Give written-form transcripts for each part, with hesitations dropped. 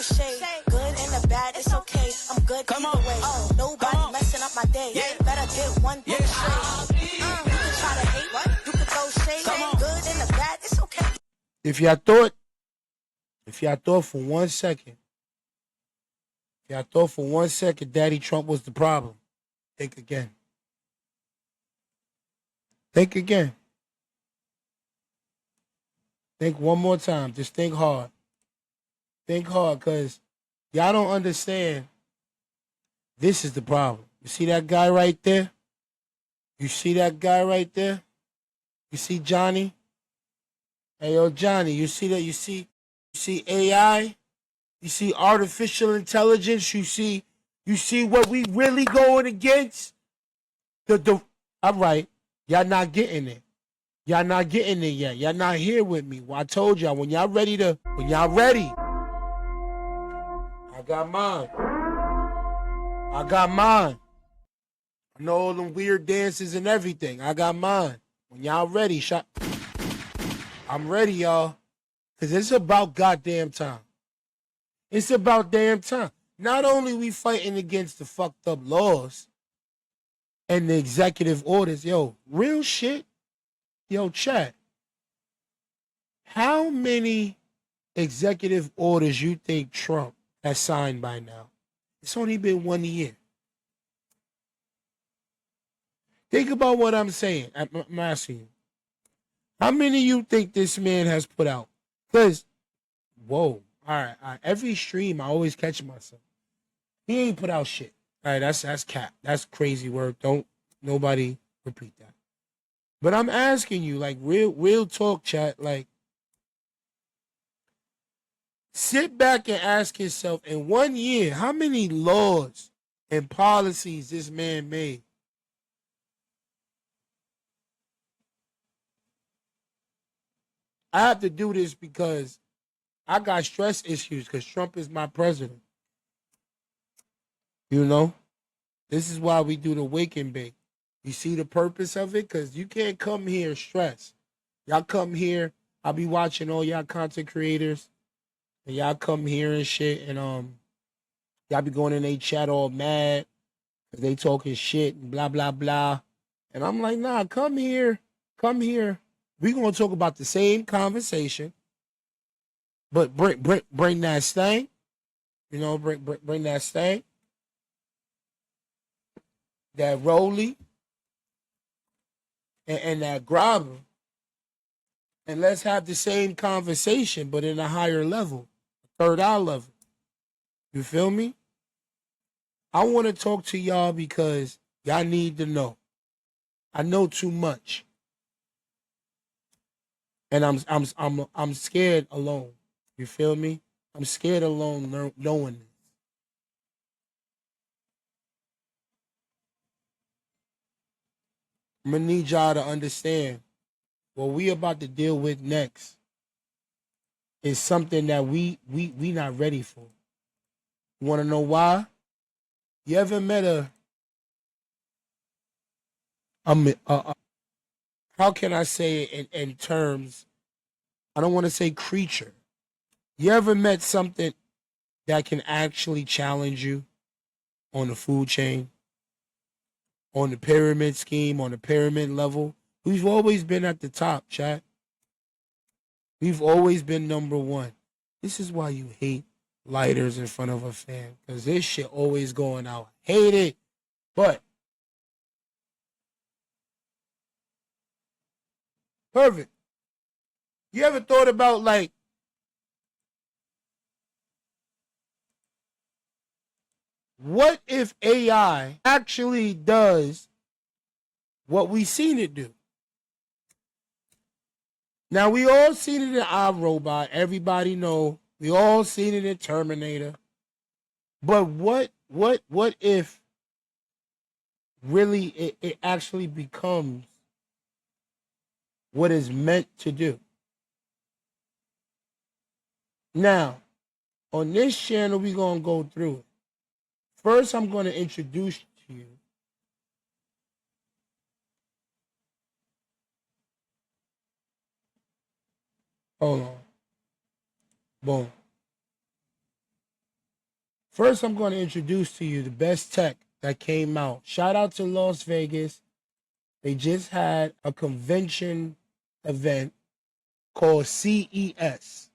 shade. Good and the bad, it's okay. I'm good either way. Nobody messing up my day. Better get one thing straight. You can try to hate, you can throw shade. Good and the bad, it's okay. If y'all thought for 1 second, Daddy Trump was the problem, think again. Think again. Think one more time. Just think hard. Think hard, because y'all don't understand. This is the problem. You see that guy right there? You see that guy right there? You see Johnny? Hey, yo, Johnny, you see that? You see AI? You see artificial intelligence? You see what we really going against? All right. Y'all not getting it. Y'all not getting it yet. Y'all not here with me. Well, I told y'all, when y'all ready, I got mine. I know all them weird dances and everything. I got mine. When y'all ready, I'm ready, y'all. Because it's about goddamn time. It's about damn time. Not only we fighting against the fucked up laws and the executive orders, yo, real shit. Yo, chat. How many executive orders you think Trump has signed by now? It's only been 1 year. Think about what I'm saying. I'm asking you. How many you think this man has put out? Because, whoa. All right. Every stream, I always catch myself. He ain't put out shit. All right, that's cap. That's crazy work. Don't nobody repeat that. But I'm asking you, like, real talk, chat. Like, sit back and ask yourself, in 1 year, how many laws and policies this man made? I have to do this because I got stress issues because Trump is my president. You know? This is why we do the wake and bake. You see the purpose of it? Because you can't come here stressed. Y'all come here, I'll be watching all y'all content creators, and y'all come here and shit, and y'all be going in their chat all mad because they talking shit and blah, blah, blah. And I'm like, nah, come here. We going to talk about the same conversation, but bring that stank. You know, bring that stank. That roly. And that grabber. And let's have the same conversation, but in a higher level, third eye level. You feel me? I want to talk to y'all because y'all need to know. I know too much. And I'm scared alone. You feel me? I'm scared alone knowing this. I'm gonna need y'all to understand what we about to deal with next is something that we not ready for. You wanna know why? You ever met a how can I say it in terms, I don't want to say creature. You ever met something that can actually challenge you on the food chain, on the pyramid scheme, on the pyramid level? We've always been at the top, chat. We've always been number one. This is why you hate lighters in front of a fan, because this shit always going out. Hate it. But perfect. You ever thought about, like, what if AI actually does what we seen it do? Now, we all seen it in iRobot. Everybody know. We all seen it in Terminator. But what if really it actually becomes what it's meant to do? Now, on this channel, we're going to go through it. First, I'm going to introduce to you hold on. Boom. First, I'm going to introduce to you the best tech that came out. Shout out to Las Vegas. They just had a convention event called CES.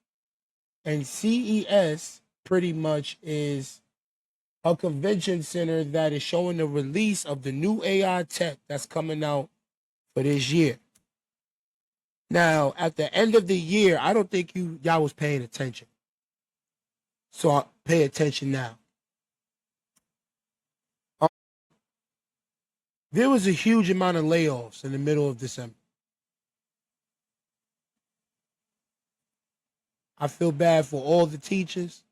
And CES pretty much is a convention center that is showing the release of the new AI tech that's coming out for this year. Now, at the end of the year, I don't think y'all was paying attention. So I'll pay attention now. There was a huge amount of layoffs in the middle of December. I feel bad for all the teachers,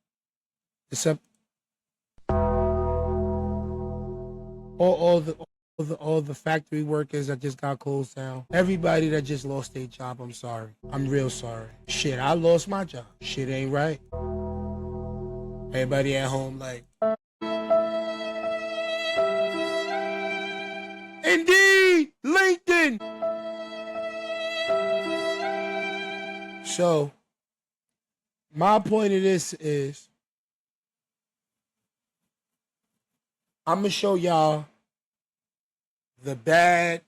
except all the factory workers that just got closed down. Everybody that just lost their job, I'm sorry. I'm real sorry. Shit, I lost my job. Shit ain't right. Everybody at home like, Indeed, LinkedIn. So, my point of this is, I'm going to show y'all the bad,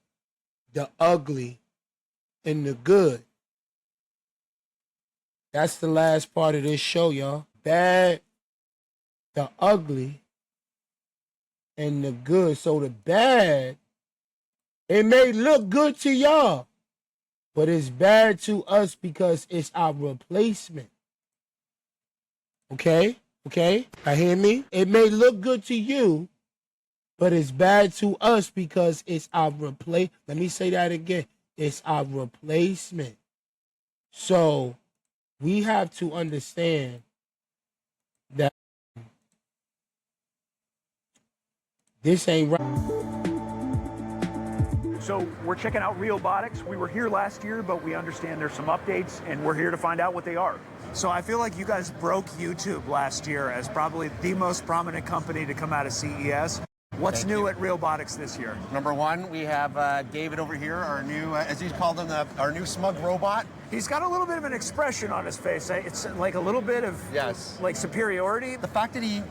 the ugly, and the good. That's the last part of this show, y'all. Bad, the ugly, and the good. So the bad, it may look good to y'all, but it's bad to us because it's our replacement. Okay? Okay? I hear me? It may look good to you, but it's bad to us because it's our replace. Let me say that again. It's our replacement. So we have to understand that this ain't right. So we're checking out Realbotics. We were here last year, but we understand there's some updates, and we're here to find out what they are. So I feel like you guys broke YouTube last year as probably the most prominent company to come out of CES. What's new at Realbotics this year? Number one, we have David over here, our new, as he's called him, our new smug robot. He's got a little bit of an expression on his face. It's like a little bit of like superiority. The fact that he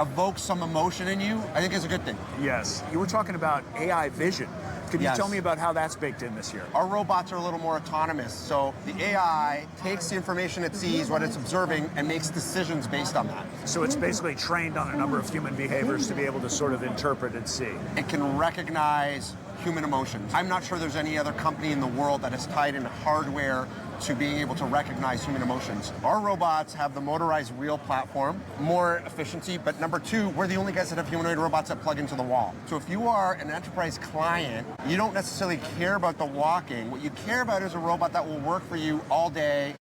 evokes some emotion in you, I think is a good thing. Yes. You were talking about AI vision. Can you tell me about how that's baked in this year? Our robots are a little more autonomous. So the AI takes the information it sees, what it's observing, and makes decisions based on that. So it's basically trained on a number of human behaviors to be able to sort of interpret and see. It can recognize human emotions. I'm not sure there's any other company in the world that has tied in hardware to being able to recognize human emotions. Our robots have the motorized wheel platform, more efficiency, but number two, we're the only guys that have humanoid robots that plug into the wall. So if you are an enterprise client, you don't necessarily care about the walking. What you care about is a robot that will work for you all day,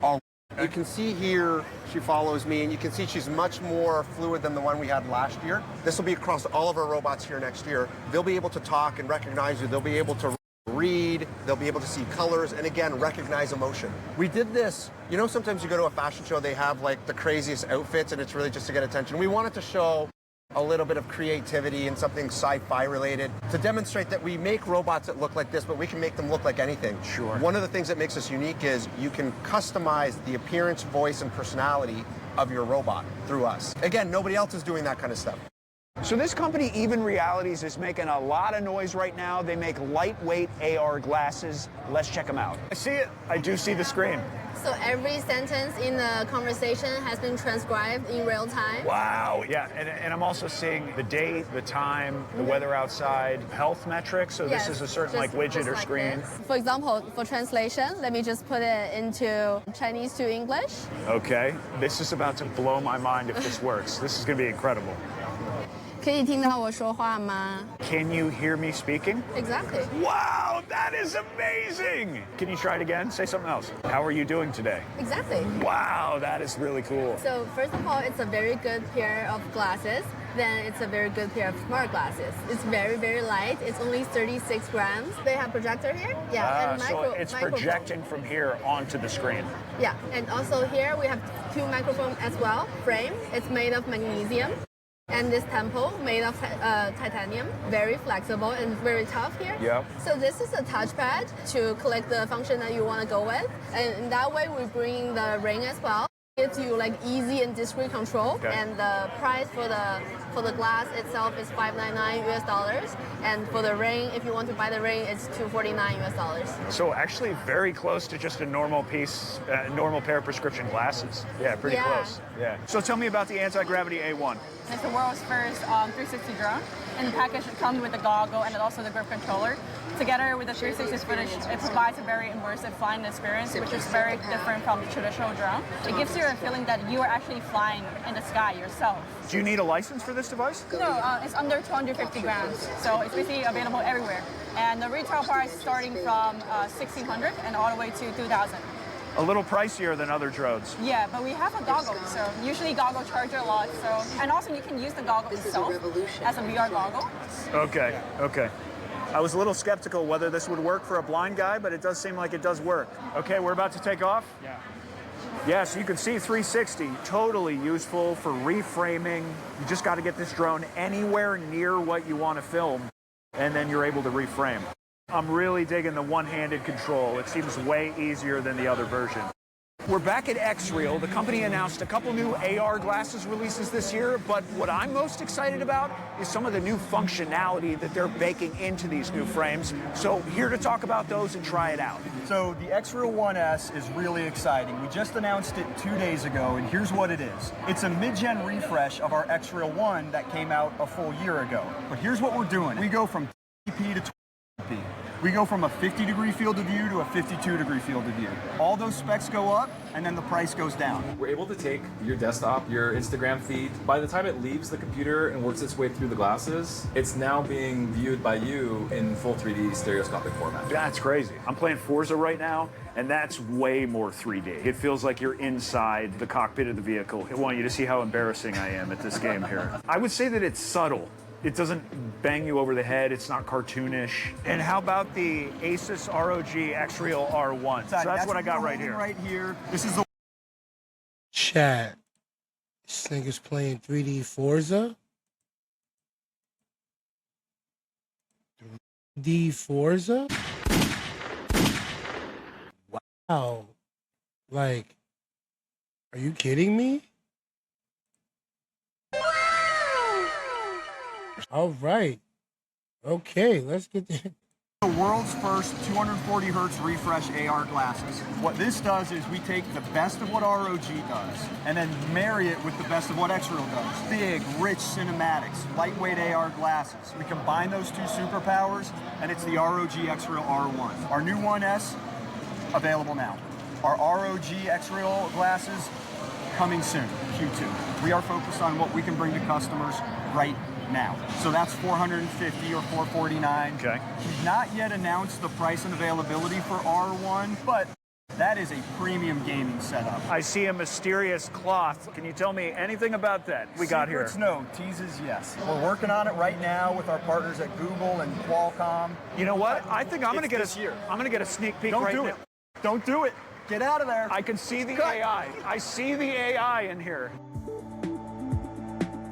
all week. You can see here, she follows me, and you can see she's much more fluid than the one we had last year. This will be across all of our robots here next year. They'll be able to talk and recognize you. They'll be able to read, they'll be able to see colors, and again, recognize emotion. We did this, you know, sometimes you go to a fashion show, they have like the craziest outfits, and it's really just to get attention. We wanted to show a little bit of creativity and something sci-fi related to demonstrate that we make robots that look like this, but we can make them look like anything. Sure. One of the things that makes us unique is you can customize the appearance, voice, and personality of your robot through us. Again, nobody else is doing that kind of stuff. So this company, Even Realities, is making a lot of noise right now. They make lightweight AR glasses. Let's check them out. I see it. I do see the screen. So every sentence in the conversation has been transcribed in real time. Wow. Yeah, and I'm also seeing the date, the time, the weather outside, health metrics. So Yes, this is a certain just- widget just or like screen. this. For example, for translation, let me just put it into Chinese to English. Okay. This is about to blow my mind if this works. This is going to be incredible. 可以听到我说话吗? Can you hear me speaking? Exactly. Wow, that is amazing! Can you try it again? Say something else. How are you doing today? Exactly. Wow, that is really cool. So first of all, it's a very good pair of glasses. Then it's a very good pair of smart glasses. It's very, very light. It's only 36 grams. They have projector here. Yeah, and So it's microphone. projecting from here onto the screen. Yeah, and also here we have two microphones as well. Frame, it's made of magnesium. And this temple made of titanium, very flexible and very tough here. Yep. So this is a touchpad to collect the function that you want to go with. And in that way, we bring the ring as well. gives you like easy and discreet control, and the price for the glass itself is $599 US, and for the ring, if you want to buy the ring, it's $249 US. So actually very close to just a normal piece, normal pair of prescription glasses. Yeah, pretty close. Yeah. So tell me about the anti-gravity A1. It's the world's first 360 drone. In the package, it comes with the goggle and also the grip controller. Together with the 360 footage, it provides a very immersive flying experience, which is very different from the traditional drone. It gives you a feeling that you are actually flying in the sky yourself. Do you need a license for this device? No, it's under 250 grams, so it's basically available everywhere. And the retail price starting from $1,600 and all the way to $2,000. A little pricier than other drones. Yeah, but we have a goggle, so usually goggle charge a lot. So, and also you can use the goggle itself as a VR goggle. Okay, okay. I was a little skeptical whether this would work for a blind guy, but it does seem like it does work. Okay, we're about to take off? Yeah. Yeah, so you can see 360, totally useful for reframing. You just got to get this drone anywhere near what you want to film, and then you're able to reframe. I'm really digging the one-handed control. It seems way easier than the other version. We're back at X-Reel. The company announced a couple new AR glasses releases this year, but what I'm most excited about is some of the new functionality that they're baking into these new frames. So here to talk about those and try it out. So the X-Reel 1S is really exciting. We just announced it 2 days ago, and here's what it is. It's a mid-gen refresh of our X-Reel 1 that came out a full year ago. But here's what we're doing. We go from 1080p to 2080p. We go from a 50-degree field of view to a 52-degree field of view. All those specs go up, and then the price goes down. We're able to take your desktop, your Instagram feed. By the time it leaves the computer and works its way through the glasses, it's now being viewed by you in full 3D stereoscopic format. That's crazy. I'm playing Forza right now, and that's way more 3D. It feels like you're inside the cockpit of the vehicle. I want you to see how embarrassing I am at this game here. I would say that it's subtle. It doesn't bang you over the head. It's not cartoonish. And how about the Asus ROG X-Reel R1? So that's what I got right here. Right here. This is the Chat. This nigga's playing 3D Forza. 3D Forza? Wow. Like, are you kidding me? All right. Okay, let's get there. The world's first 240 hertz refresh AR glasses. What this does is we take the best of what ROG does and then marry it with the best of what X-Reel does. Big, rich cinematics, lightweight AR glasses. We combine those two superpowers and it's the ROG X-Reel R1. Our new 1S, available now. Our ROG X-Reel glasses, coming soon, Q2. We are focused on what we can bring to customers right now. So that's $450 or $449. Okay. We've not yet announced the price and availability for R1, but that is a premium gaming setup. I see a mysterious cloth. Can you tell me anything about that we got here? Secrets, no. Teases, yes. We're working on it right now with our partners at Google and Qualcomm. You know what? I think I'm going to get a sneak peek right now. Don't do it. Get out of there. I can see the AI. I see the AI in here.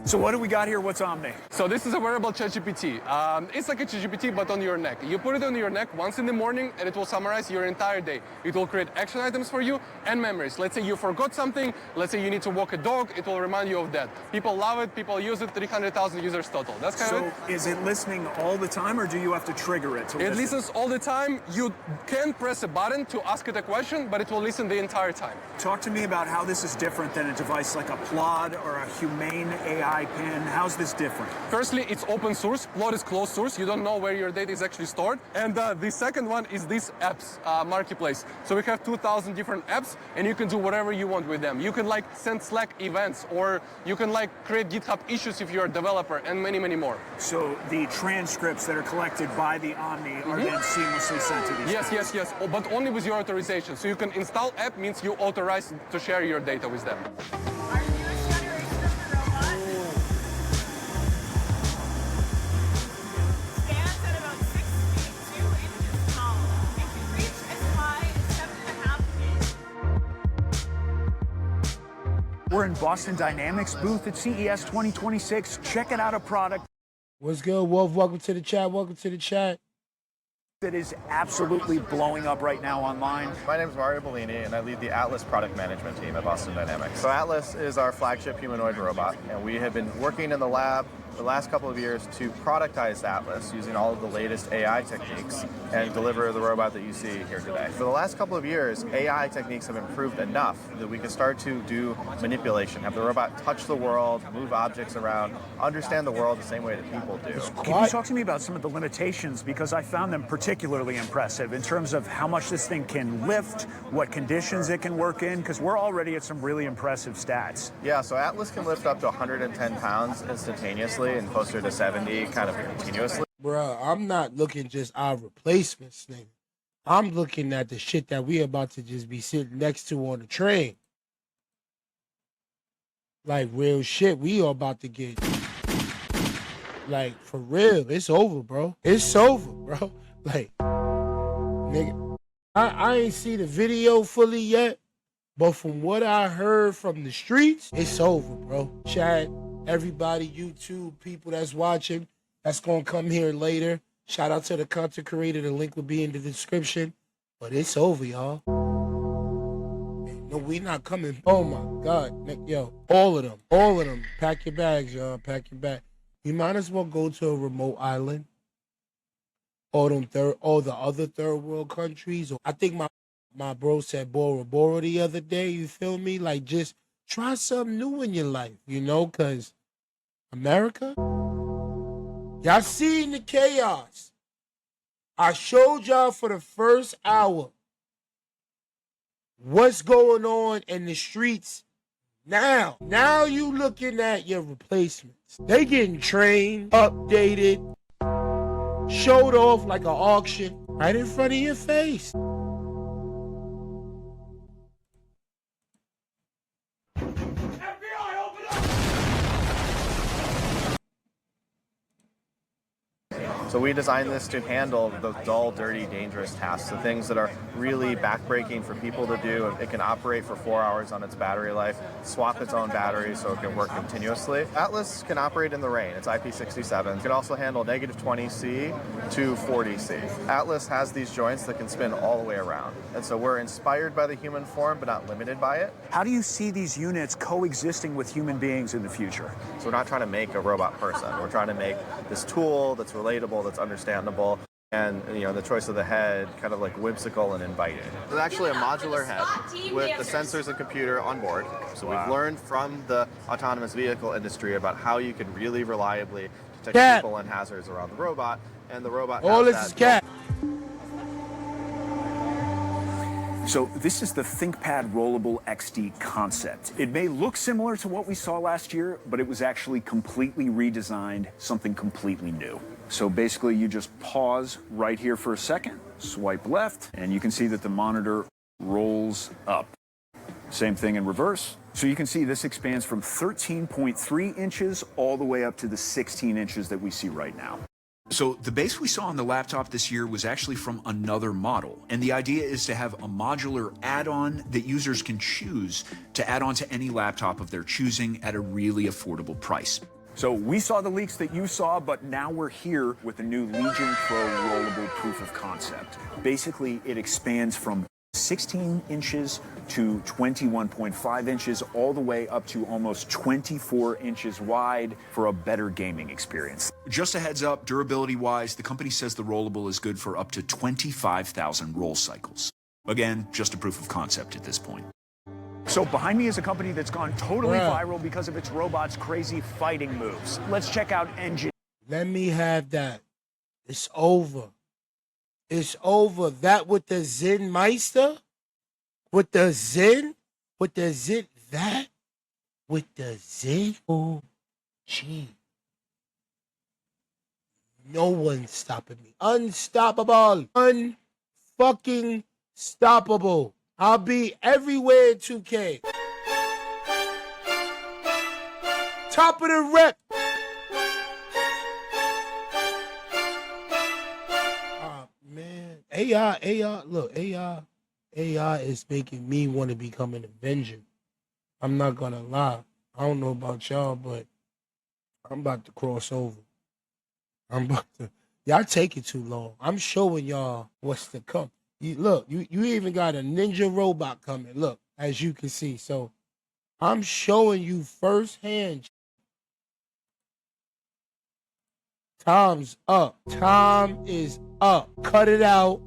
So what do we got here? What's Omni? So this is a wearable ChatGPT. It's like a ChatGPT, but on your neck. You put it on your neck once in the morning, and it will summarize your entire day. It will create action items for you and memories. Let's say you forgot something. Let's say you need to walk a dog. It will remind you of that. People love it. People use it. 300,000 users total. That's kind of it. So is it listening all the time, or do you have to trigger it to listen? It listens all the time. You can press a button to ask it a question, but it will listen the entire time. Talk to me about how this is different than a device like a Plod or a Humane AI pen. How's this different? Firstly, it's open source. Plod is closed source. You don't know where your data is actually stored. And the second one is this apps marketplace. So we have 2,000 different apps, and you can do whatever you want with them. You can like send Slack events, or you can like create GitHub issues if you're a developer, and many, many more. So the transcripts that are collected by the Omni are then seamlessly sent to these Yes, yes. Oh, but only with your authorization. So you can install app means you authorize to share your data with them. We're in Boston Dynamics booth at CES 2026, checking out a product. What's good, Wolf? Welcome to the chat. Welcome to the chat. that is absolutely blowing up right now online? My name is Mario Bellini, and I lead the Atlas product management team at Boston Dynamics. So Atlas is our flagship humanoid robot, and we have been working in the lab the last couple of years to productize Atlas using all of the latest AI techniques and deliver the robot that you see here today. For the last couple of years, AI techniques have improved enough that we can start to do manipulation, have the robot touch the world, move objects around, understand the world the same way that people do. Can you talk to me about some of the limitations, because I found them particularly impressive in terms of how much this thing can lift, what conditions it can work in, because we're already at some really impressive stats. Yeah, so Atlas can lift up to 110 pounds instantaneously and closer to 70 kind of continuously. Bruh, I'm not looking just our replacements, nigga. I'm looking at the shit that we about to just be sitting next to on the train. Like, real shit, we are about to get, like, for real, it's over, bro. It's over, bro. Like, nigga, I ain't see the video fully yet, but from what I heard from the streets, it's over, bro. Chat, everybody, YouTube, people that's watching, that's gonna come here later. Shout out to the content creator. The link will be in the description. But it's over, y'all. No, we not coming. Oh my God, yo, all of them. Pack your bags, y'all. Pack your bag. You might as well go to a remote island, or the other third world countries. Or I think my bro said Bora Bora the other day. You feel me? Like, just try something new in your life, you know? Cause America, y'all seen the chaos. I showed y'all for the first hour what's going on in the streets now. Now you looking at your replacements. They getting trained, updated, showed off like an auction right in front of your face. So we designed this to handle the dull, dirty, dangerous tasks, the things that are really backbreaking for people to do. It can operate for 4 hours on its battery life, swap its own battery so it can work continuously. Atlas can operate in the rain. It's IP67. It can also handle -20°C to 40°C. Atlas has these joints that can spin all the way around. And so we're inspired by the human form, but not limited by it. How do you see these units coexisting with human beings in the future? So we're not trying to make a robot person. We're trying to make this tool that's relatable, that's understandable, and the choice of the head kind of like whimsical and inviting. It's actually a modular head with the sensors and computer on board. So we've learned from the autonomous vehicle industry about how you can really reliably detect people and hazards around the robot, and the robot all this is cat. So this is the ThinkPad Rollable XD concept. It may look similar to what we saw last year, but it was actually completely redesigned, something completely new. So basically you just pause right here for a second, swipe left, and you can see that the monitor rolls up. Same thing in reverse. So you can see this expands from 13.3 inches all the way up to the 16 inches that we see right now. So the base we saw on the laptop this year was actually from another model. And the idea is to have a modular add-on that users can choose to add on to any laptop of their choosing at a really affordable price. So we saw the leaks that you saw, but now we're here with the new Legion Pro rollable proof of concept. Basically, it expands from 16 inches to 21.5 inches, all the way up to almost 24 inches wide for a better gaming experience. Just a heads up, durability-wise, the company says the rollable is good for up to 25,000 roll cycles. Again, just a proof of concept at this point. So behind me is a company that's gone totally viral because of its robot's crazy fighting moves. Let's check out Engine. Let me have that. It's over. It's over. That with the Zen Meister? With the Zen? With the Zen? That? With the Zen? Oh, gee. No one's stopping me. Unstoppable. Unfucking stoppable. I'll be everywhere in 2K. Top of the rep. Man. AI, look, AI is making me want to become an Avenger. I'm not gonna lie. I don't know about y'all, but I'm about to cross over. I'm about to Y'all taking too long. I'm showing y'all what's to come. Look, you even got a ninja robot coming. Look, as you can see. So I'm showing you firsthand. Time's up. Time is up. Cut it out.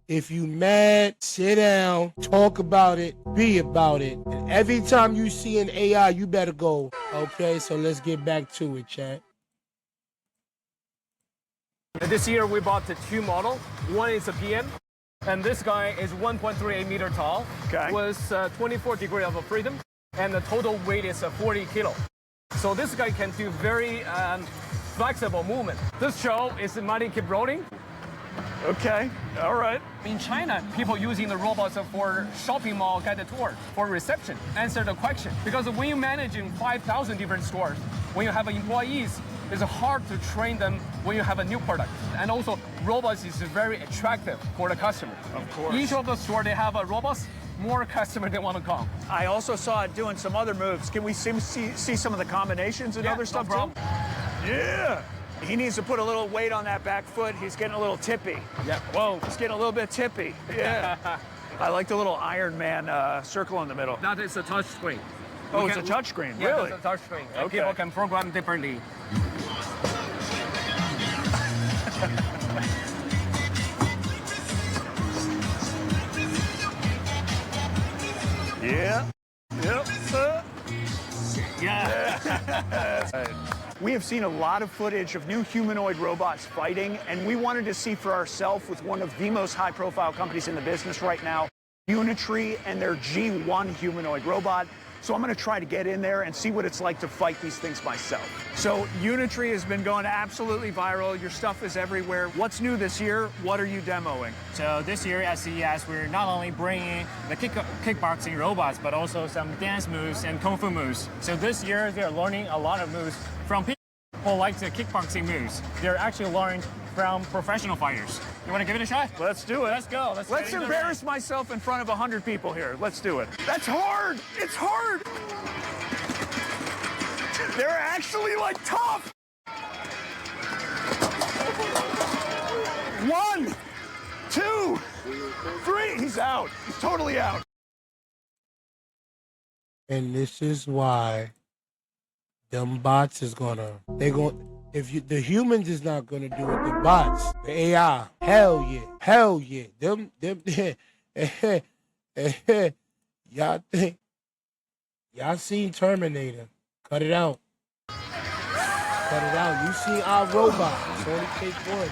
If you mad, sit down, talk about it, be about it. And every time you see an AI, you better go. Okay, so let's get back to it, chat. This year we bought the 2 model. One is a PM, and this guy is 1.38 meter tall, with 24 degrees of freedom, and the total weight is 40 kilo. So this guy can do very flexible movement. This show is money keep rolling. Okay, all right. In China, people using the robots for shopping mall guided tour, for reception, answer the question. Because when you're managing 5,000 different stores, when you have employees, it's hard to train them when you have a new product. And also, robots is very attractive for the customer. Of course. Each of the store, they have a robots, more customers they want to come. I also saw it doing some other moves. Can we see some of the combinations and other stuff too? Yeah. He needs to put a little weight on that back foot. He's getting a little tippy. Yeah. Whoa, he's getting a little bit tippy. Yeah. I like the little Iron Man circle in the middle. That is a touch screen. Oh, it's a touch screen, yeah, really? It's a touch screen. And Okay. people can program differently. Yeah. Yep. Yeah. We have seen a lot of footage of new humanoid robots fighting, and we wanted to see for ourselves with one of the most high-profile companies in the business right now, Unitree and their G1 humanoid robot. So I'm going to try to get in there and see what it's like to fight these things myself. So Unitree has been going absolutely viral. Your stuff is everywhere. What's new this year? What are you demoing? So this year at CES, we're not only bringing the kickboxing robots, but also some dance moves and kung fu moves. So this year, they're learning a lot of moves from people who like the kickboxing moves. They're actually learned from professional fighters. You want to give it a shot? Let's do it. Let's go. Let's embarrass myself in front of 100 people here. Let's do it. That's hard. It's hard. They're actually like tough. 1, 2, 3. He's out. He's totally out. And this is why them bots is the humans is not gonna do it, the bots, the AI, hell yeah, them, y'all seen Terminator, cut it out, you see our robot, it's only take one.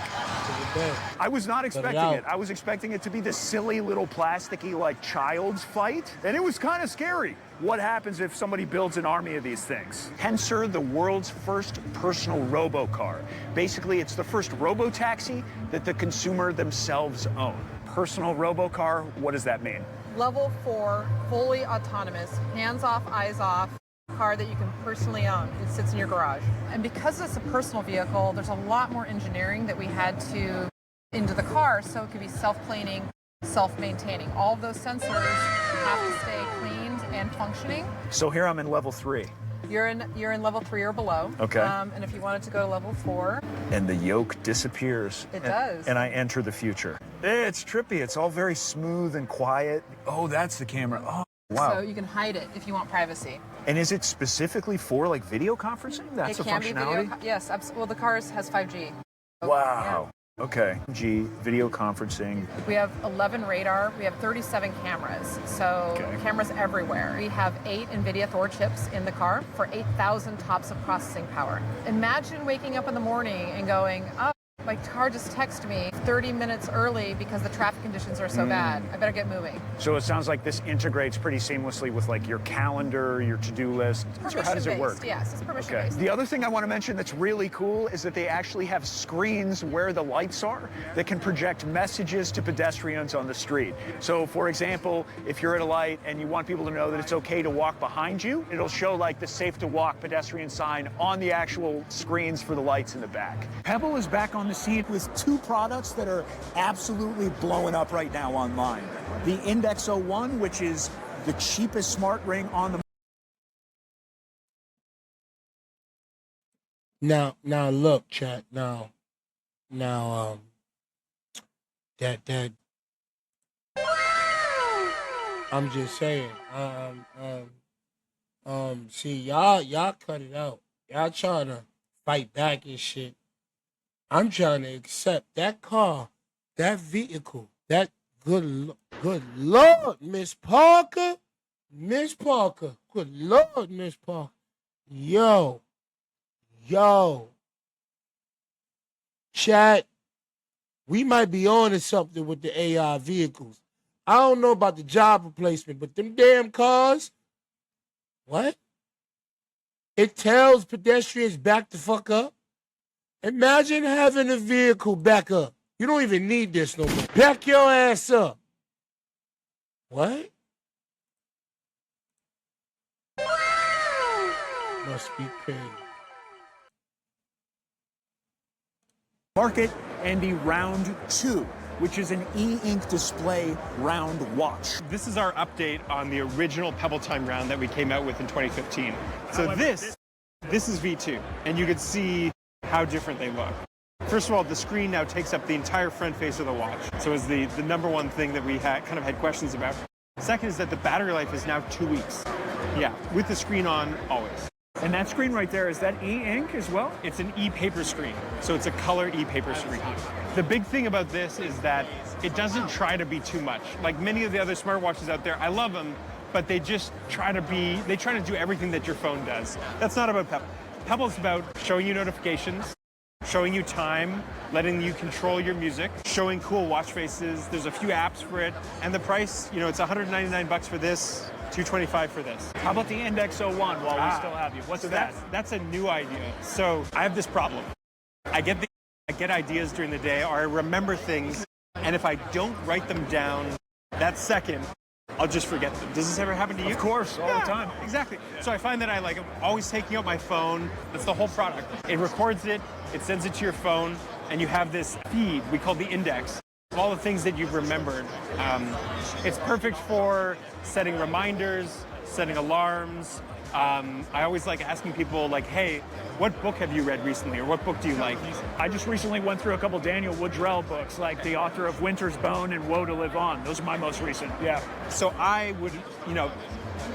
I was not expecting it. I was expecting it to be this silly little plasticky like child's fight, and it was kind of scary. What happens if somebody builds an army of these things? Tensor, the world's first personal robo-car. Basically, it's the first robo-taxi that the consumer themselves own. Personal robo-car, what does that mean? Level 4, fully autonomous, hands off, eyes off, car that you can personally own. It sits in your garage. And because it's a personal vehicle, there's a lot more engineering that we had to into the car so it could be self-cleaning, self-maintaining. All of those sensors have to stay cleaned and functioning. So here I'm in level 3. You're in level 3 or below. Okay. And if you wanted to go to level 4. And the yoke disappears. It does. And I enter the future. It's trippy. It's all very smooth and quiet. Oh, that's the camera. Oh, wow. So you can hide it if you want privacy. And is it specifically for like video conferencing? That's it a can functionality? Be video, yes. Well, the car has 5G. Wow. Yeah. Okay. Video conferencing. We have 11 radar. We have 37 cameras. So cameras everywhere. We have 8 NVIDIA Thor chips in the car for 8,000 TOPS of processing power. Imagine waking up in the morning and going, oh, my car just texted me 30 minutes early because the traffic conditions are so bad. I better get moving. So it sounds like this integrates pretty seamlessly with like your calendar, your to-do list. So how does it work? Yes, it's permission-based. The other thing I want to mention that's really cool is that they actually have screens where the lights are that can project messages to pedestrians on the street. So for example, if you're at a light and you want people to know that it's okay to walk behind you, it'll show like the safe to walk pedestrian sign on the actual screens for the lights in the back. Pebble is back on the scene with 2 products that are absolutely blowing up right now online. The Index 01, which is the cheapest smart ring on the Now look, chat. Now Now, I'm just saying, see, y'all cut it out. Y'all trying to fight back and shit. I'm trying to accept that car, that vehicle, that good Lord, Miss Parker, good Lord, Miss Parker, yo, chat, we might be on to something with the AI vehicles. I don't know about the job replacement, but them damn cars, what? It tells pedestrians back the fuck up. Imagine having a vehicle back up. You don't even need this no more. Back your ass up. What? Must be crazy. Market and the Round 2, which is an e-ink display round watch. This is our update on the original Pebble Time round that we came out with in 2015. So this is V2, and you can see how different they look. First of all, the screen now takes up the entire front face of the watch. So it's the number one thing that we kind of had questions about. Second is that the battery life is now 2 weeks. Yeah, with the screen on always. And that screen right there, is that e-ink as well? It's an e-paper screen, so it's a color e-paper screen. The big thing about this is that it doesn't try to be too much. Like many of the other smartwatches out there, I love them, but they just try to do everything that your phone does. That's not about Pebble. Pebble's about showing you notifications, showing you time, letting you control your music, showing cool watch faces. There's a few apps for it, and the price, it's $199 for this, $225 for this. How about the ITzJusLP while we still have you? What's that? That's a new idea. So I have this problem. I get ideas during the day, or I remember things, and if I don't write them down that second, I'll just forget them. Does this ever happen to you? Of course, all the time. Exactly. So I find that I'm always taking out my phone. That's the whole product. It records it, it sends it to your phone, and you have this feed we call the index of all the things that you've remembered. It's perfect for setting reminders, setting alarms. I always like asking people hey, what book have you read recently, or what book do you like? I just recently went through a couple Daniel Woodrell books, like the author of Winter's Bone and Woe to Live On. Those are my most recent. Yeah. So I would,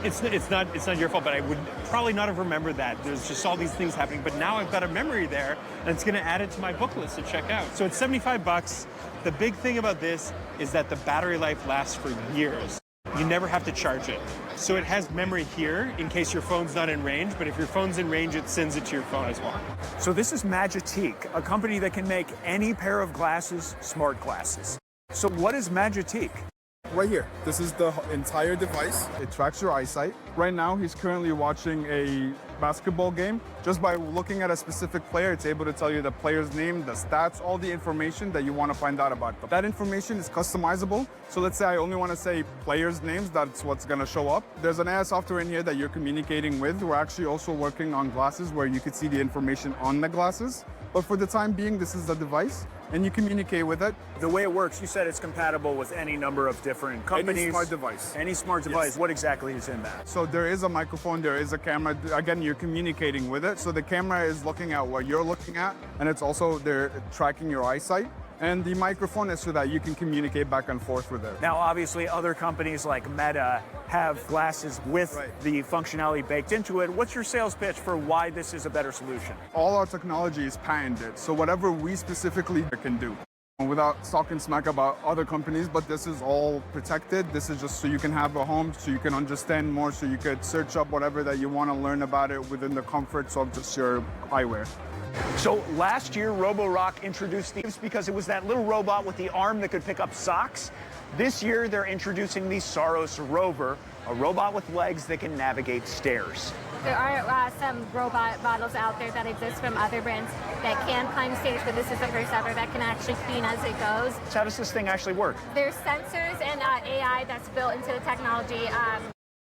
it's not your fault, but I would probably not have remembered that. There's just all these things happening, but now I've got a memory there, and it's going to add it to my book list to check out. So it's $75. The big thing about this is that the battery life lasts for years. You never have to charge it. So it has memory here in case your phone's not in range, but if your phone's in range, it sends it to your phone as well. So this is Magitique, a company that can make any pair of glasses smart glasses. So what is Magitique? Right here. This is the entire device. It tracks your eyesight. Right now, he's currently watching a basketball game. Just by looking at a specific player, it's able to tell you the player's name, the stats, all the information that you want to find out about them. That information is customizable. So let's say I only want to say players' names, that's what's going to show up. There's an AI software in here that you're communicating with. We're actually also working on glasses where you could see the information on the glasses. But for the time being, this is the device, and you communicate with it. The way it works, you said it's compatible with any number of different companies. Any smart device. Any smart device. Yes. What exactly is in that? So there is a microphone, there is a camera. Again, you're communicating with it. So the camera is looking at what you're looking at, and it's also they're tracking your eyesight. And the microphone is so that you can communicate back and forth with it. Now, obviously, other companies like Meta have glasses with the functionality baked into it. What's your sales pitch for why this is a better solution? All our technology is patented, so whatever we specifically can do. Without talking smack about other companies, but this is all protected. This is just so you can have a home, so you can understand more, so you could search up whatever that you want to learn about it within the comforts of just your eyewear. So last year, Roborock introduced these because it was that little robot with the arm that could pick up socks. This year, they're introducing the Saros Rover, a robot with legs that can navigate stairs. There are some robot models out there that exist from other brands that can climb stairs, but this is the first ever that can actually clean as it goes. So how does this thing actually work? There's sensors and AI that's built into the technology.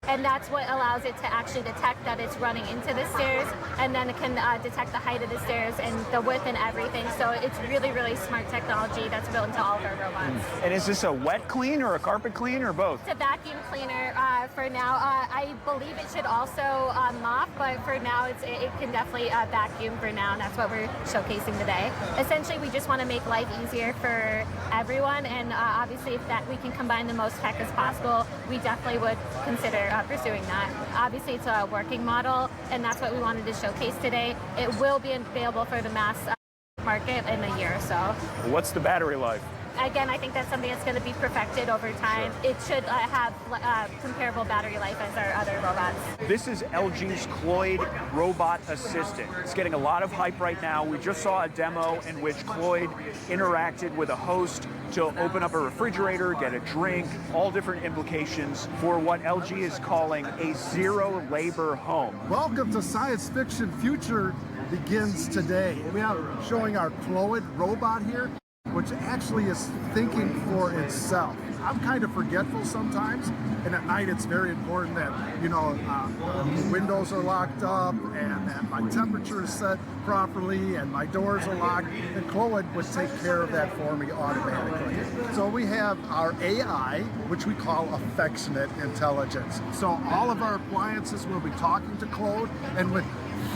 and that's what allows it to actually detect that it's running into the stairs, and then it can detect the height of the stairs and the width and everything. So it's really, really smart technology that's built into all of our robots. And is this a wet clean or a carpet clean or both? It's a vacuum cleaner for now. I believe it should also mop, but for now it can definitely vacuum for now, and that's what we're showcasing today. Essentially, we just want to make life easier for everyone, and obviously if that we can combine the most tech as possible, we definitely would consider pursuing that. Obviously, it's a working model, and that's what we wanted to showcase today. It will be available for the mass market in a year or so. What's the battery life? Again, I think that's something that's going to be perfected over time. Sure. It should have comparable battery life as our other robots. This is LG's Cloyd Robot Assistant. It's getting a lot of hype right now. We just saw a demo in which Cloyd interacted with a host to open up a refrigerator, get a drink, all different implications for what LG is calling a zero labor home. Welcome to Science Fiction Future begins today. We are showing our Cloyd robot here, which actually is thinking for itself. I'm kind of forgetful sometimes, and at night it's very important that, you know, the windows are locked up and that my temperature is set properly and my doors are locked, and Cloyd would take care of that for me automatically. So we have our AI, which we call affectionate intelligence. So all of our appliances will be talking to Cloyd, and with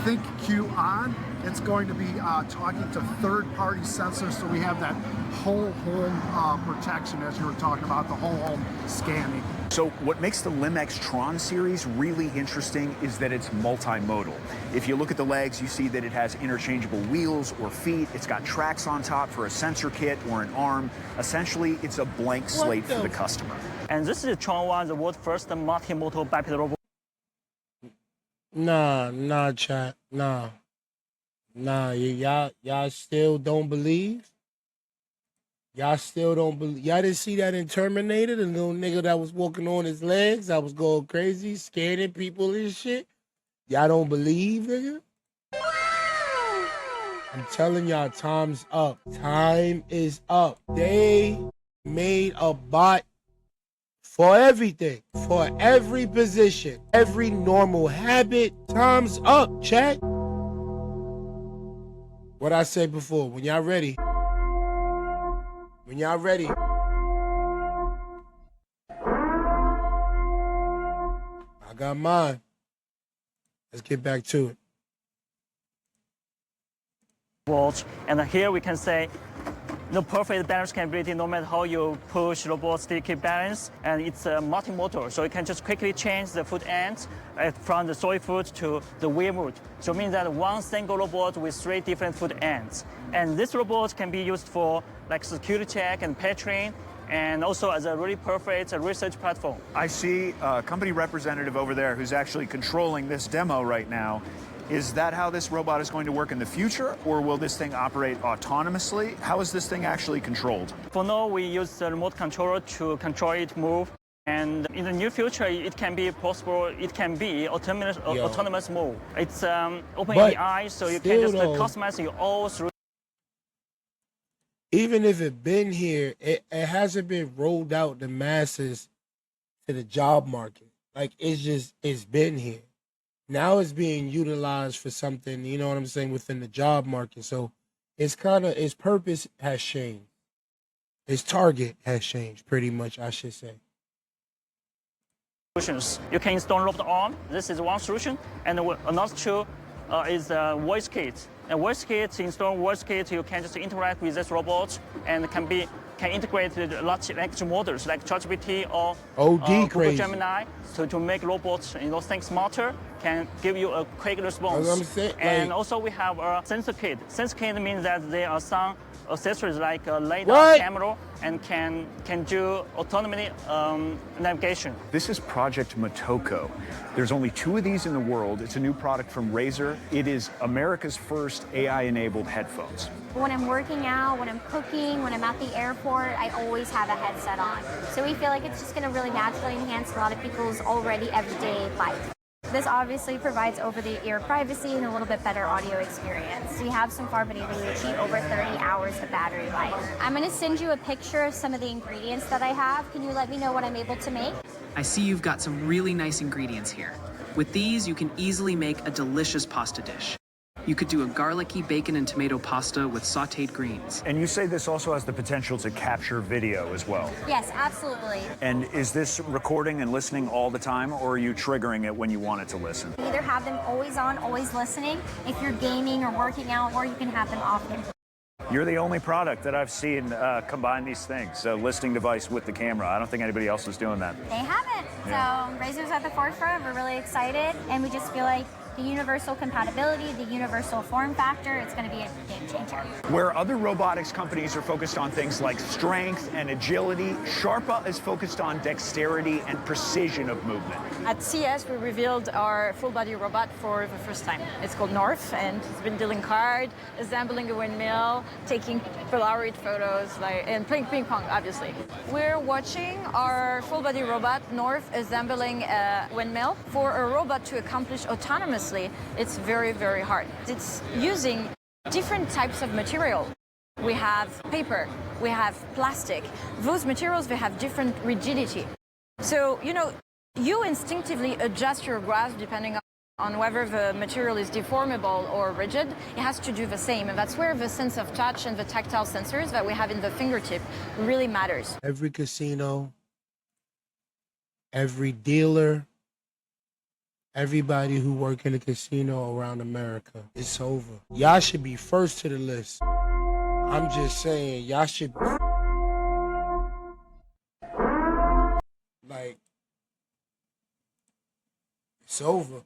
ThinkQ on, it's going to be talking to third-party sensors, so we have that whole home protection, as you were talking about, the whole home scanning. So what makes the Limex Tron series really interesting is that it's multimodal. If you look at the legs, you see that it has interchangeable wheels or feet. It's got tracks on top for a sensor kit or an arm. Essentially, it's a blank slate for the customer. And this is Tron 1, the world's first multimodal bipedal robot. Nah, chat. Nah, y'all still don't believe? Y'all still don't believe? Y'all didn't see that in Terminator, the little nigga that was walking on his legs, that was going crazy, scanning people and shit? Y'all don't believe, nigga? I'm telling y'all, time's up. Time is up. They made a bot for everything, for every position, every normal habit. Time's up, chat. What I said before, when y'all ready. When y'all ready. I got mine. Let's get back to it. Watch, and here we can say the perfect balance capability no matter how you push robots still keep balance, and it's multimodal, so you can just quickly change the foot ends from the solid foot to the wheel mode. So it means that one single robot with 3 different foot ends. And this robot can be used for like security check and patrolling, and also as a really perfect research platform. I see a company representative over there who's actually controlling this demo right now. Is that how this robot is going to work in the future, or will this thing operate autonomously? How is this thing actually controlled? For now, we use the remote controller to control it move. And in the near future, it can be possible, it can be autonomous move. It's OpenAI, so you can just customize it all through. Even if it been here, it hasn't been rolled out the masses to the job market. Like, it's been here. Now it's being utilized for something, you know what I'm saying, within the job market. So it's kind of, its purpose has changed. Its target has changed, pretty much, I should say. Solutions. You can install robot arm. This is one solution. And another two is voice kit. And voice kit, install voice kit, you can just interact with this robot and can integrate with large language models like ChatGPT or Google Gemini to make robots think smarter, can give you a quick response. And also we have a sensor kit. Sensor kit means that there are some accessories like a LiDAR camera and can do autonomous navigation. This is Project Motoko. There's only 2 of these in the world. It's a new product from Razer. It is America's first AI-enabled headphones. When I'm working out, when I'm cooking, when I'm at the airport, I always have a headset on. So we feel like it's just going to really naturally enhance a lot of people's already everyday life. This obviously provides over-the-ear privacy and a little bit better audio experience. We have so far been able to achieve over 30 hours of battery life. I'm going to send you a picture of some of the ingredients that I have. Can you let me know what I'm able to make? I see you've got some really nice ingredients here. With these, you can easily make a delicious pasta dish. You could do a garlicky bacon and tomato pasta with sautéed greens. And you say this also has the potential to capture video as well. Yes, absolutely. And is this recording and listening all the time, or are you triggering it when you want it to listen? You either have them always on, always listening, if you're gaming or working out, or you can have them often. You're the only product that I've seen combine these things, a listening device with the camera. I don't think anybody else is doing that. They haven't. Yeah. So Razer's at the forefront. We're really excited, and we just feel like the universal compatibility, the universal form factor, it's going to be a game changer. Where other robotics companies are focused on things like strength and agility, Sharpa is focused on dexterity and precision of movement. At CES, we revealed our full-body robot for the first time. It's called North, and it's been dealing cards, assembling a windmill, taking Polaroid photos, and playing ping pong, obviously. We're watching our full-body robot, North, assembling a windmill. For a robot to accomplish autonomously, it's very, very hard. It's using different types of material. We have paper, we have plastic. Those materials, they have different rigidity. So, you instinctively adjust your grasp depending on whether the material is deformable or rigid. It has to do the same, and that's where the sense of touch and the tactile sensors that we have in the fingertip really matters. Every casino, every dealer, everybody who work in a casino around America, it's over. Y'all should be first to the list. I'm just saying, y'all should be. Like, it's over.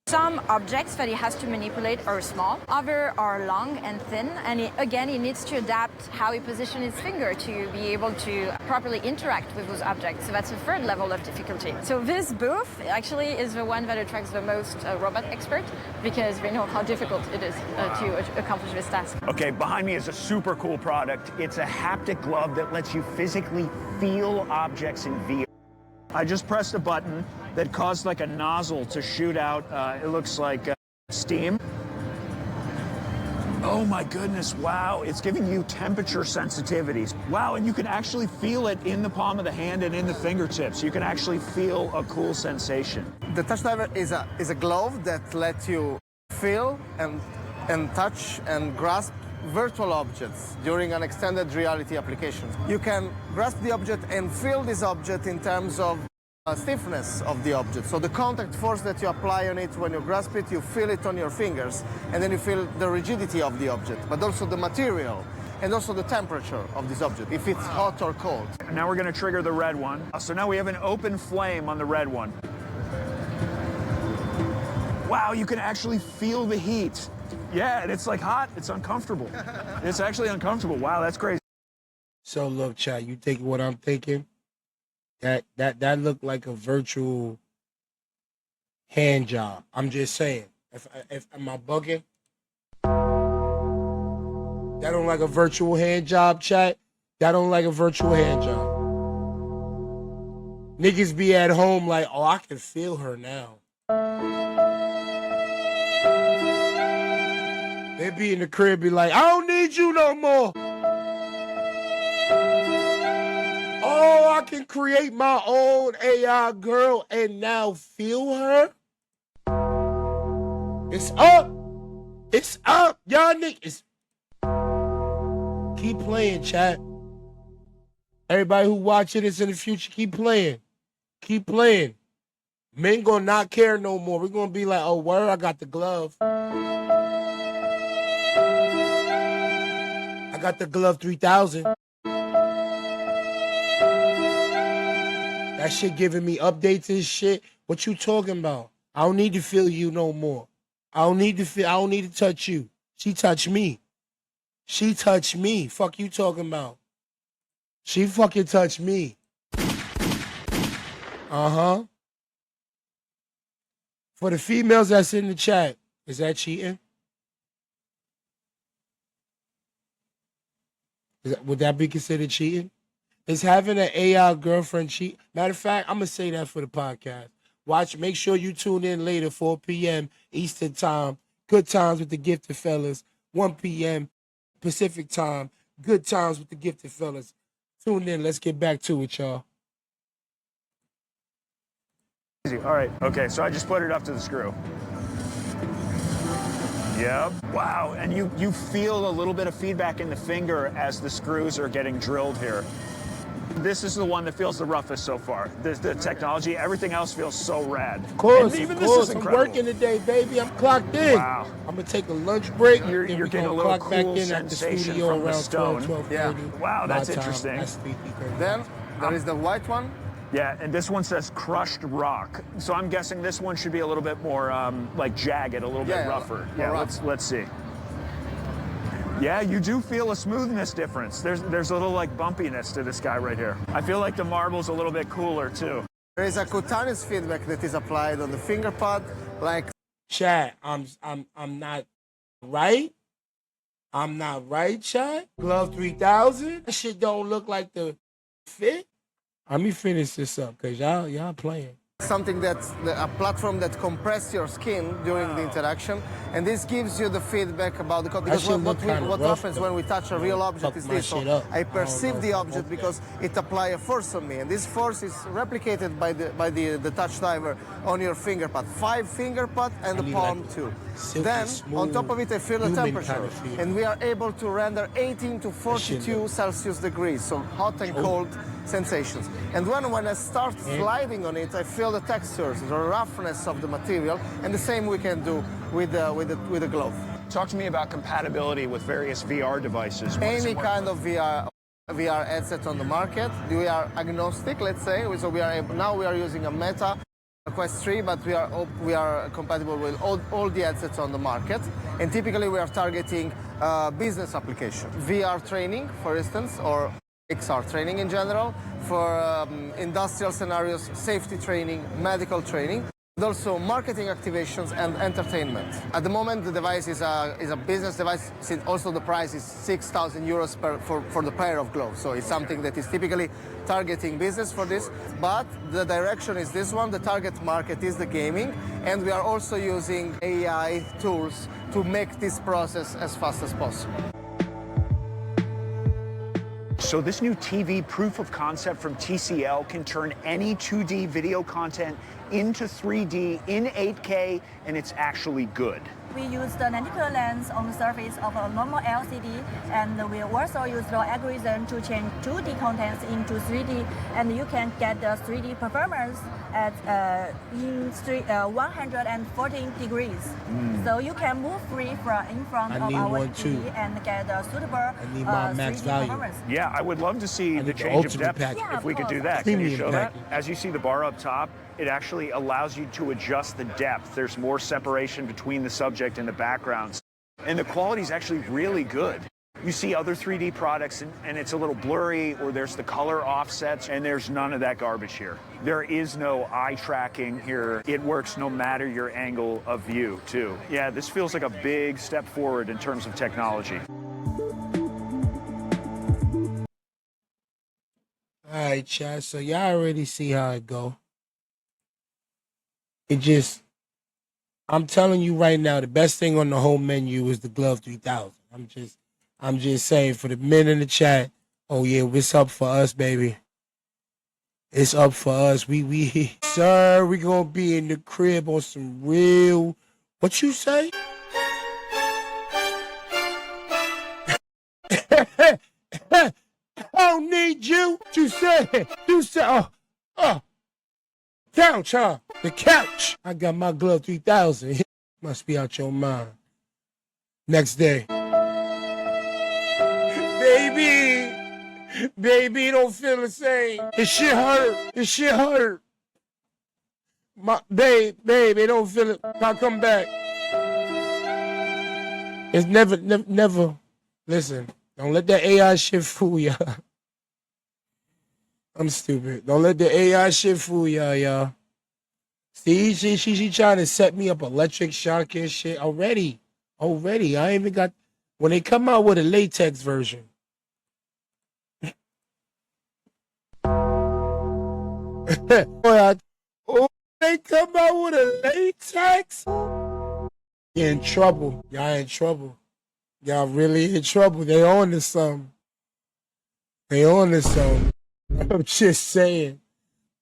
Some objects that he has to manipulate are small, others are long and thin, and he needs to adapt how he positions his finger to be able to properly interact with those objects. So that's a third level of difficulty. So this booth actually is the one that attracts the most robot experts, because they know how difficult it is to accomplish this task. Okay, behind me is a super cool product. It's a haptic glove that lets you physically feel objects in VR. I just pressed a button that caused like a nozzle to shoot out, it looks like steam. Oh my goodness, wow, it's giving you temperature sensitivities. Wow, and you can actually feel it in the palm of the hand and in the fingertips. You can actually feel a cool sensation. The touch diver is a glove that lets you feel and touch and grasp virtual objects during an extended reality application. You can grasp the object and feel this object in terms of stiffness of the object. So the contact force that you apply on it when you grasp it, you feel it on your fingers, and then you feel the rigidity of the object, but also the material and also the temperature of this object, if it's hot or cold. Now we're going to trigger the red one. So now we have an open flame on the red one. Wow, you can actually feel the heat. Yeah, and it's like hot. It's uncomfortable. It's actually uncomfortable. Wow, that's crazy. So look, chat, you think what I'm thinking? That looked like a virtual hand job. I'm just saying. If am I bugging? That don't like a virtual hand job, chat. That don't like a virtual hand job. Niggas be at home like, oh, I can feel her now. They be in the crib, be like, I don't need you no more. Oh, I can create my own AI girl and now feel her. It's up. It's up. Y'all niggas. Keep playing, chat. Everybody who watching this in the future, keep playing. Keep playing. Men gonna not care no more. We're gonna be like, oh, word, I got the glove. I got the glove 3000. That shit giving me updates and shit. What you talking about? I don't need to feel you no more. I don't need to touch you. She touched me. She touched me. Fuck you talking about? She fucking touched me. Uh-huh. For the females that's in the chat, is that cheating? Would that be considered cheating? Is having an AI girlfriend cheat? Matter of fact, I'm gonna say that for the podcast. Watch. Make sure you tune in later, 4 p.m. Eastern time. Good times with the gifted fellas. 1 p.m. Pacific time. Good times with the gifted fellas. Tune in. Let's get back to it, y'all. All right. Okay. So I just put it up to the screw. Yep. Wow. And you feel a little bit of feedback in the finger as the screws are getting drilled here. This is the one that feels the roughest so far. The technology, everything else feels so rad. Of course, and even of course. this is incredible. I'm working today, baby. I'm clocked in. Wow. I'm gonna take a lunch break. You're then we getting a gonna little clock back cool in at the sensation studio from the around stone. 12:30. Yeah. Wow, that's my time. interesting. That's 3:30. Then there is the white one. Yeah, and this one says crushed rock. So I'm guessing this one should be a little bit more like jagged, a little bit rougher. Yeah, let's see. Yeah, you do feel a smoothness difference. There's a little like bumpiness to this guy right here. I feel like the marble's a little bit cooler too. There is a cutaneous feedback that is applied on the finger pad, like. Chad, I'm not right. I'm not right, Chad. Glove 3000. That shit don't look like the fit. Let me finish this up, cause y'all playing. Something that's a platform that compresses your skin during the interaction, and this gives you the feedback about the because what happens when we touch a real object is this. So I perceive the object because it applies a force on me, and this force is replicated by the touch diver on your finger pad, 5 finger pad and the palm too. Then on top of it, I feel the temperature, and we are able to render 18 to 42 Celsius degrees, so hot and cold sensations. And when I start sliding on it, I feel the textures, the roughness of the material, and the same we can do with the glove. Talk to me about compatibility with various VR devices. Any kind of VR headset on the market. We are agnostic, let's say. So now we are using a Meta Quest 3, but we are compatible with all the headsets on the market. And typically we are targeting business application, VR training, for instance, or XR training in general, for industrial scenarios, safety training, medical training, and also marketing activations and entertainment. At the moment, the device is a business device, since also the price is 6,000 euros for the pair of gloves. So it's something that is typically targeting business for this, but the direction is this one. The target market is the gaming, and we are also using AI tools to make this process as fast as possible. So this new TV proof of concept from TCL can turn any 2D video content into 3D in 8K, and it's actually good. We use the lenticular lens on the surface of a normal LCD, and we also use the algorithm to change 2D contents into 3D, and you can get the 3D performance at 114 degrees. So you can move free in front of our TV and get a suitable 3D performance. Yeah, I would love to see the change of depth if we could do that. Can you show that? As you see the bar up top, it actually allows you to adjust the depth. There's more separation between the subject and the backgrounds. And the quality is actually really good. You see other 3D products and it's a little blurry, or there's the color offsets, and there's none of that garbage here. There is no eye tracking here. It works no matter your angle of view, too. Yeah, this feels like a big step forward in terms of technology. All right, Chad. So y'all already see how it go. I'm telling you right now, the best thing on the whole menu is the Glove 3000. I'm just saying, for the men in the chat, oh yeah, it's up for us, baby. It's up for us. Sir, we gonna be in the crib on some real, what you say? I don't need you to say, couch, huh? The couch. I got my Glove 3000. Must be out your mind. Next day. Baby, it don't feel the same. This shit hurt. Babe, it don't feel it. I'll come back. It's never. Listen, don't let that AI shit fool ya. I'm stupid. Don't let the AI shit fool y'all. See, she trying to set me up electric shock and shit already. I ain't even got, when they come out with a latex version. Oh, they come out with a latex? You're in trouble. Y'all in trouble. Y'all really in trouble. They on to something. They on to something. I'm just saying.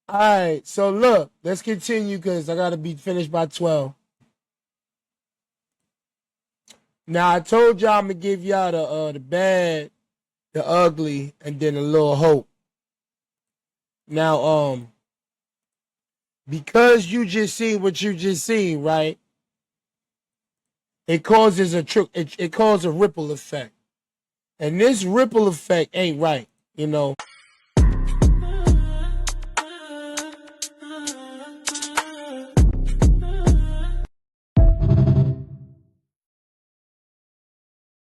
All right, so look, let's continue because I got to be finished by 12. Now, I told y'all I'm going to give y'all the bad, the ugly, and then a little hope. Now, because you just seen what you just seen, right? It causes it causes a ripple effect. And this ripple effect ain't right, you know.